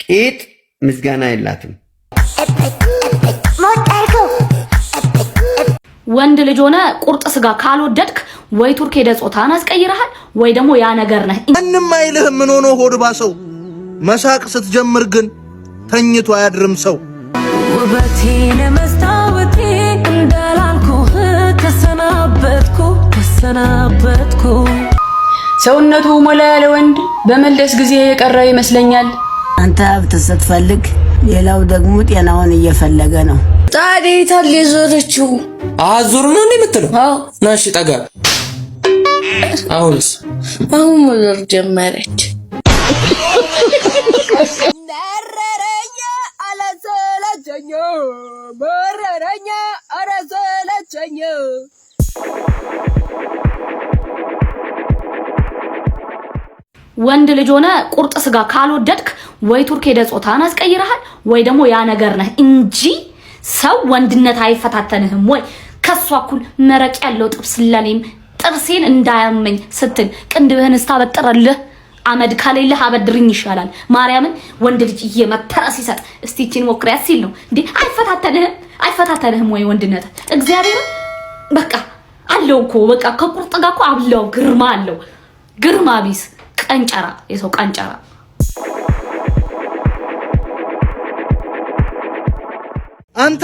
ቂጥ ምስጋና የላትም። ወንድ ልጅ ሆነ ቁርጥ ስጋ ካልወደድክ ወይ ቱርክ ሄደ ጾታን አስቀይረሃል ወይ ደግሞ ያ ነገር ነህ። ማንም አይልህም ምን ሆኖ ሆድ ባሰው መሳቅ ስትጀምር ግን ተኝቶ አያድርም ሰው። ውበቴን መስታወቴ እንዳላልኩህ ተሰናበትኩ ሰውነቱ ሞላ ያለ ወንድ በመለስ ጊዜ የቀረ ይመስለኛል። አንተ ሀብት ስትፈልግ ሌላው ደግሞ ጤናውን እየፈለገ ነው። ታዲያ ታል የዞረችው አዙር ነው እንደምትለው? አዎ ናሽ ጠጋ። አሁን መዞር ጀመረች። መረረኛ አለሰለቸኝ። ወንድ ልጅ ሆነ ቁርጥ ስጋ ካልወደድክ ወይ ቱርክ ሄደ ጾታን አስቀይረሃል ወይ ደግሞ ያ ነገር ነህ እንጂ ሰው ወንድነት አይፈታተንህም ወይ? ከሷ እኩል መረቅ ያለው ጥብስ ለኔም ጥርሴን እንዳያመኝ ስትል ቅንድብህን ስታበጥረልህ አመድ ካለልህ አበድርኝ ይሻላል። ማርያምን ወንድ ልጅ እየመተረ ሲሰጥ እስቲ እቺን ሞክሪያት ሲል ነው እንዴ? አይፈታተንህም ወይ ወንድነት? እግዚአብሔር በቃ አለው እኮ በቃ ከቁርጥ ጋር እኮ አብለው ግርማ አለው። ግርማ ቢስ ቀንጨራ የሰው ቀንጨራ። አንተ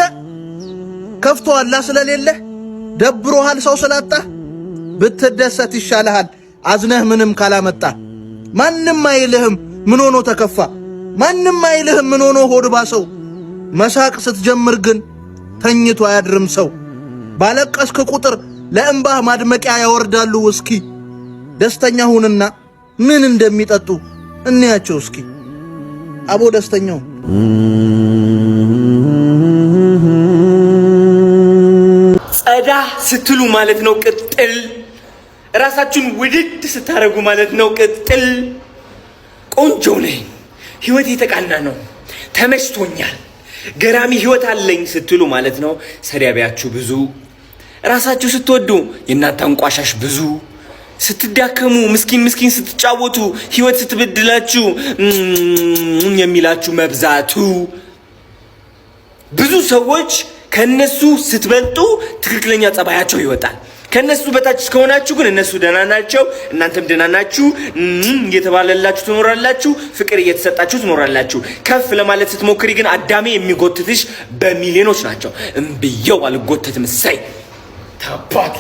ከፍቶሃል ስለሌለ ደብሮሃል ሰው ስላጣ ብትደሰት ይሻልሃል አዝነህ ምንም ካላመጣ። ማንም አይልህም ምን ሆኖ ተከፋ፣ ማንም አይልህም ምን ሆኖ ሆድ ባሰው። መሳቅ ስትጀምር ግን ተኝቶ አያድርም ሰው። ባለቀስክ ቁጥር ለእንባህ ማድመቂያ ያወርዳሉ ውስኪ። ደስተኛ ሁንና ምን እንደሚጠጡ እንያቸው እስኪ። አቦ ደስተኛው ጸዳ ስትሉ ማለት ነው ቅጥል። ራሳችሁን ውድድ ስታረጉ ማለት ነው ቅጥል። ቆንጆ ነኝ፣ ህይወት የተቃና ነው፣ ተመችቶኛል፣ ገራሚ ህይወት አለኝ ስትሉ ማለት ነው ሰዳቢያችሁ ብዙ። ራሳችሁ ስትወዱ የእናንተ አንቋሻሽ ብዙ። ስትዳከሙ ምስኪን ስትጫወቱ ህይወት ስትበድላችሁ የሚላችሁ መብዛቱ። ብዙ ሰዎች ከነሱ ስትበልጡ ትክክለኛ ጸባያቸው ይወጣል። ከነሱ በታች እስከሆናችሁ ግን እነሱ ደህና ናቸው፣ እናንተም ደህና ናችሁ። እየተባለላችሁ ትኖራላችሁ፣ ፍቅር እየተሰጣችሁ ትኖራላችሁ። ከፍ ለማለት ስትሞክሪ ግን አዳሜ የሚጎትትሽ በሚሊዮኖች ናቸው። እምብየው አልጎተትም ሳይ ታባቱ።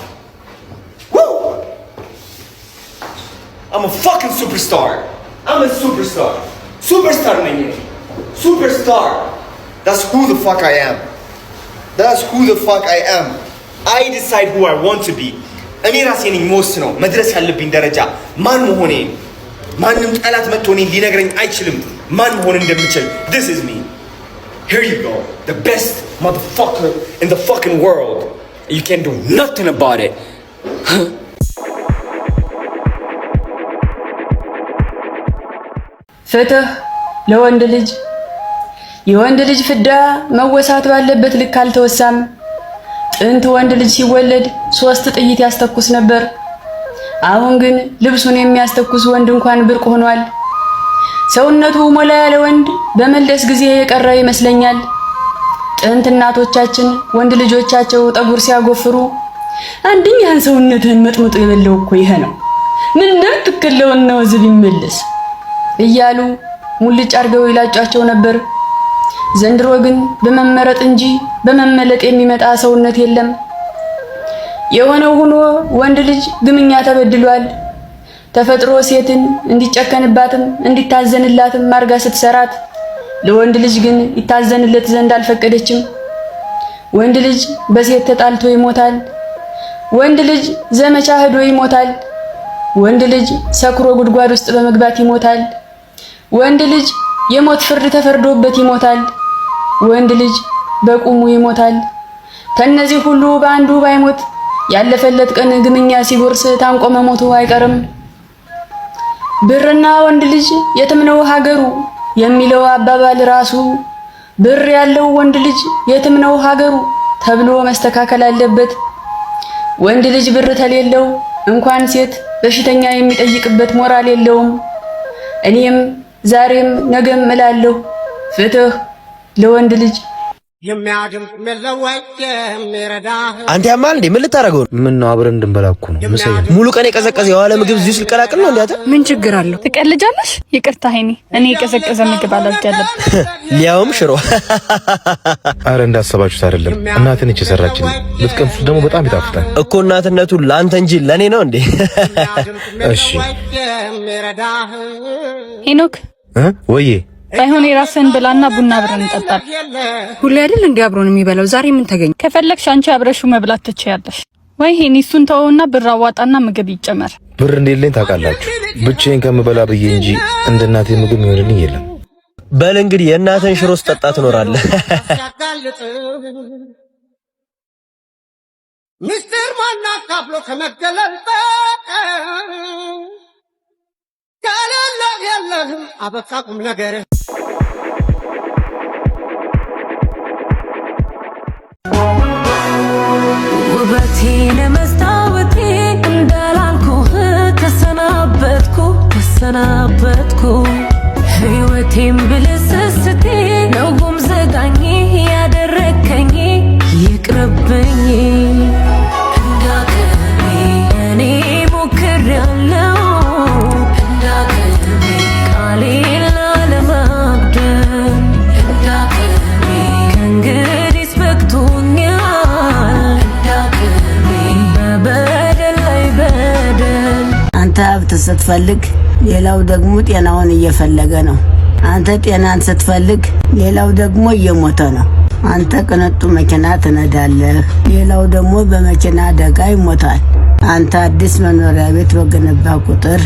I'm a fucking superstar. I'm a superstar. Superstar ነኝ። Superstar. That's who the fuck I am. That's who the fuck I am. I decide who I want to be. እኔ ራሴ ነኝ የምወስነው መድረስ ያለብኝ ደረጃ ማን መሆኔ። ማንም ጠላት መጥቶ እኔን ሊነግረኝ አይችልም ማን መሆን እንደምችል። This is me. Here you go. The best motherfucker in the fucking world. You can't do nothing about it. ፍትህ ለወንድ ልጅ። የወንድ ልጅ ፍዳ መወሳት ባለበት ልክ አልተወሳም። ጥንት ወንድ ልጅ ሲወለድ 3 ጥይት ያስተኩስ ነበር። አሁን ግን ልብሱን የሚያስተኩስ ወንድ እንኳን ብርቅ ሆኗል። ሰውነቱ ሞላ ያለ ወንድ በመለስ ጊዜ የቀረ ይመስለኛል። ጥንት እናቶቻችን ወንድ ልጆቻቸው ጠጉር ሲያጎፍሩ አንድኛህን ሰውነትህን መጥምጦ የበለው እኮ ይሄ ነው፣ ምን እንደምትከለውና ወዝብ ይመለስ እያሉ ሙልጭ አርገው ይላጫቸው ነበር። ዘንድሮ ግን በመመረጥ እንጂ በመመለጥ የሚመጣ ሰውነት የለም። የሆነው ሆኖ ወንድ ልጅ ግምኛ ተበድሏል። ተፈጥሮ ሴትን እንዲጨከንባትም እንዲታዘንላትም ማርጋ ስትሰራት ለወንድ ልጅ ግን ይታዘንለት ዘንድ አልፈቀደችም። ወንድ ልጅ በሴት ተጣልቶ ይሞታል። ወንድ ልጅ ዘመቻ ሄዶ ይሞታል። ወንድ ልጅ ሰክሮ ጉድጓድ ውስጥ በመግባት ይሞታል። ወንድ ልጅ የሞት ፍርድ ተፈርዶበት ይሞታል። ወንድ ልጅ በቁሙ ይሞታል። ከነዚህ ሁሉ በአንዱ ባይሞት ያለፈለት ቀን ግምኛ ሲጎርስ ታንቆ መሞቱ አይቀርም። ብርና ወንድ ልጅ የትም ነው ሀገሩ የሚለው አባባል ራሱ ብር ያለው ወንድ ልጅ የትም ነው ሀገሩ ተብሎ መስተካከል አለበት። ወንድ ልጅ ብር ተሌለው እንኳን ሴት በሽተኛ የሚጠይቅበት ሞራል የለውም። እኔም ዛሬም ነገም እላለሁ ፍትህ ለወንድ ልጅ። አንተ ያማል እንዴ? ምን ልታረገው? ምን ነው አብረን እንድንበላኩ ነው። ምሳዬ ሙሉ ቀን የቀዘቀዘ የዋለ ምግብ እዚህ ልቀላቅል ነው እንዴ? አንተ ምን ችግር አለው? ትቀልጃለሽ? ይቅርታ ሄኒ፣ እኔ የቀዘቀዘ ምግብ አላልጃለም። ሊያውም ሽሮ። አረ እንዳሰባችሁት አይደለም፣ እናቴ ነች የሰራችልኝ። ብትቀምሱት ደግሞ በጣም ይጣፍጣል እኮ። እናትነቱ ላንተ እንጂ ለኔ ነው እንዴ? እሺ ሄኖክ ወዬ ባይሆን የራስህን ብላና ቡና አብረን እንጠጣለን። ሁሌ አይደል እንዴ አብሮን የሚበላው? ዛሬ ምን ተገኘ? ከፈለግሽ አንቺ አብረሽው መብላት ትችያለሽ። ወይ ሄኒ እሱን ተወውና ብር አዋጣና ምግብ ይጨመር። ብር እንደሌለኝ ታውቃላችሁ። ብቻዬን ከምበላ ብዬ እንጂ እንደ እናቴ ምግብ ይሆንልኝ የለም። በል እንግዲህ የእናትህን ሽሮ ስጠጣ ትኖራለህ። ሚስጥር ማናካፍሎ ከመገለልጠ ካለለ የለህም አበቃ ቁም ነገር ውበቴን መስታወቴ እንዳላልኩህ ተሰናበትኩ ሕይወቴም ብልስስቴ ነው ጉም ዘጋኝ ያደረከኝ ይቅርብኝ እንዳቅሜ እኔ ሞክሬያለሁ እንዳቅሜ ቃሌን ላለማጉደል እንዳቅሜ ከእንግዲህ በቅቶኛል እንዳቅሜ በበደል ላይ በደል። አንተ ሀብት ስትፈልግ ሌላው ደግሞ ጤናውን እየፈለገ ነው። አንተ ጤናን ስትፈልግ ሌላው ደግሞ እየሞተ ነው። አንተ ቅንጡ መኪና ትነዳለህ፣ ሌላው ደግሞ በመኪና አደጋ ይሞታል። አንተ አዲስ መኖሪያ ቤት በገነባ ቁጥር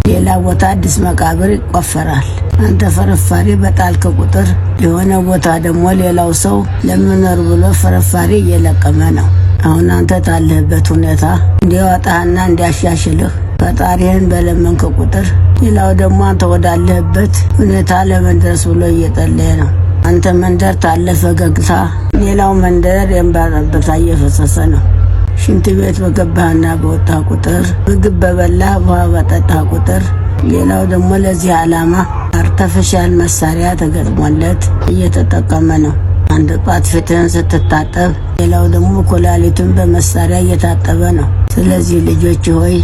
ሌላ ቦታ አዲስ መቃብር ይቆፈራል። አንተ ፍርፋሪ በጣልክ ቁጥር የሆነ ቦታ ደግሞ ሌላው ሰው ለመኖር ብሎ ፍርፋሪ እየለቀመ ነው። አሁን አንተ ታለህበት ሁኔታ እንዲያወጣህና እንዲያሻሽልህ ፈጣሪህን በለመንክ ቁጥር ሌላው ደግሞ አንተ ወዳለህበት ሁኔታ ለመድረስ ብሎ እየጠለየ ነው። አንተ መንደር ታለ ፈገግታ፣ ሌላው መንደር የእንባ ጠብታ እየፈሰሰ ነው። ሽንት ቤት በገባህና በወጣ ቁጥር፣ ምግብ በበላህ ውሃ በጠጣ ቁጥር ሌላው ደግሞ ለዚህ ዓላማ አርተፊሻል መሳሪያ ተገጥሞለት እየተጠቀመ ነው። አንድ ጧት ፊትህን ስትታጠብ ሌላው ደግሞ ኩላሊቱን በመሳሪያ እየታጠበ ነው። ስለዚህ ልጆች ሆይ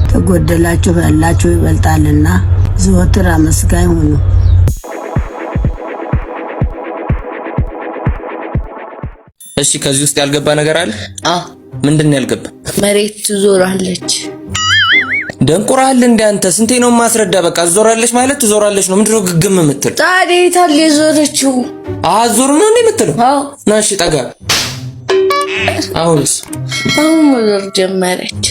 ተጎደላችሁ ያላችሁ ይበልጣልና ዘወትር አመስጋኝ ሁኑ። እሺ ከዚህ ውስጥ ያልገባ ነገር አለ? ምንድን ነው ያልገባ? መሬት ትዞራለች። ደንቁራል እንደ አንተ ስንቴ ነው ማስረዳ? በቃ ትዞራለች ማለት ትዞራለች ነው። ምንድነው ግግም የምትል? ታዲያ የታለ የዞረችው? ዞር ነው እንዴ የምትለው? ና እሺ ጠጋ። አሁን መዞር ጀመረች።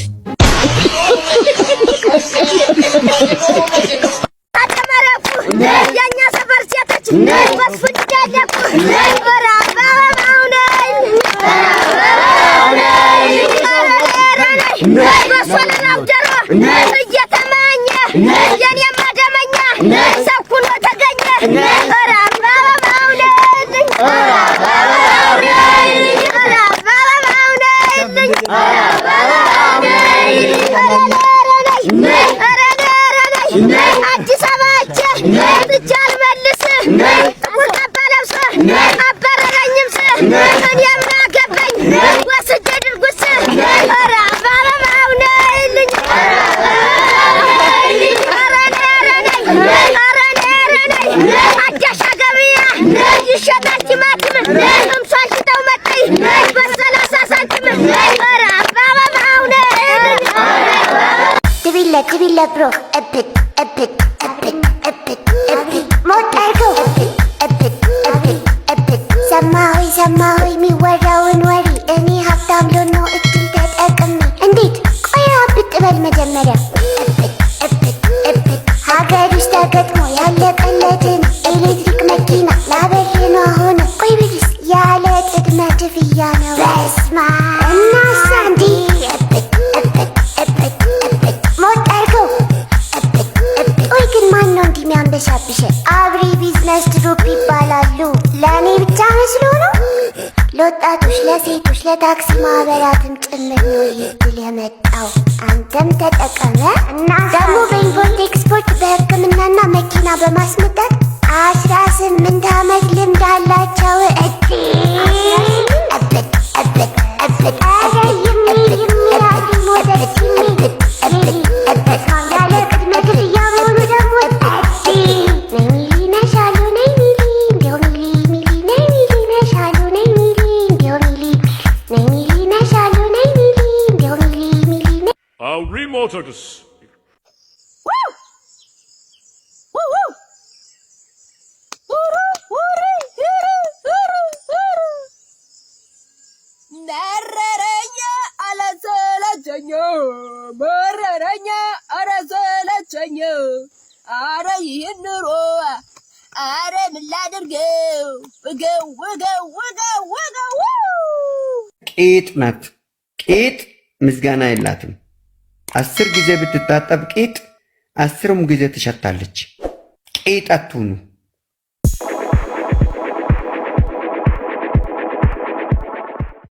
የኛ ሰፈር ሴቶች በስፍት ያለቁ በሶለናው ጀሮ እየተማኘ የኔ ማደመኛ ሰው ሁሉ ተገኘ። አዲስ አበባቼ ልጃል መልስ ጥቁር ካባ ለብሶ አባረረኝም ስ እኔ ምን አገባኝ ወስጄ ድርጉስ አባባው ነይልኝ አዳሻ ገበያ ይሸጣል ቲማቲም እምሷን ሽጠው መጣይ በ30 ሳንቲም አባባው ነይልኝ ትቢለ ብሮ እብት ሰማሁ የሚወራውን ወሬ እኔ ሀብታም ሎኖ እድል ተጠቅሜ እንዴት ቆያ ብጥበል መጀመሪያ ሀገር ውስጥ ተገጥሞ ያለቀለትን ኤሌክትሪክ መኪና ላበሬ ነው አሁን ቆይ ብልስ ያለ ቅድመ ክፍያ ነው። በስማ እናሳ እንዲ ሞጣርከው ቆይ ግን ማን ነው እንዲህ የሚያንበሻብሸ? አብሪ ቢዝነስ ድሮፕ ይባላሉ። ለእኔ ብቻ መስሎ ነው? ለወጣቶች፣ ለሴቶች፣ ለታክሲ ማህበራትም ጭምር ነው ይህ ድል የመጣው። አንተም ተጠቀመ እና ደግሞ በኢምፖርት ኤክስፖርት በሕክምናና መኪና በማስመጣት አረ ይህን ኑሮ አረ ምን ላድርገው ወገው ወገው ወገው ወገው ቂጥ ናት። ቂጥ ምስጋና የላትም። 10 ጊዜ ብትታጠብ ቂጥ 10ም ጊዜ ትሸታለች። ቂጥ አትሁኑ።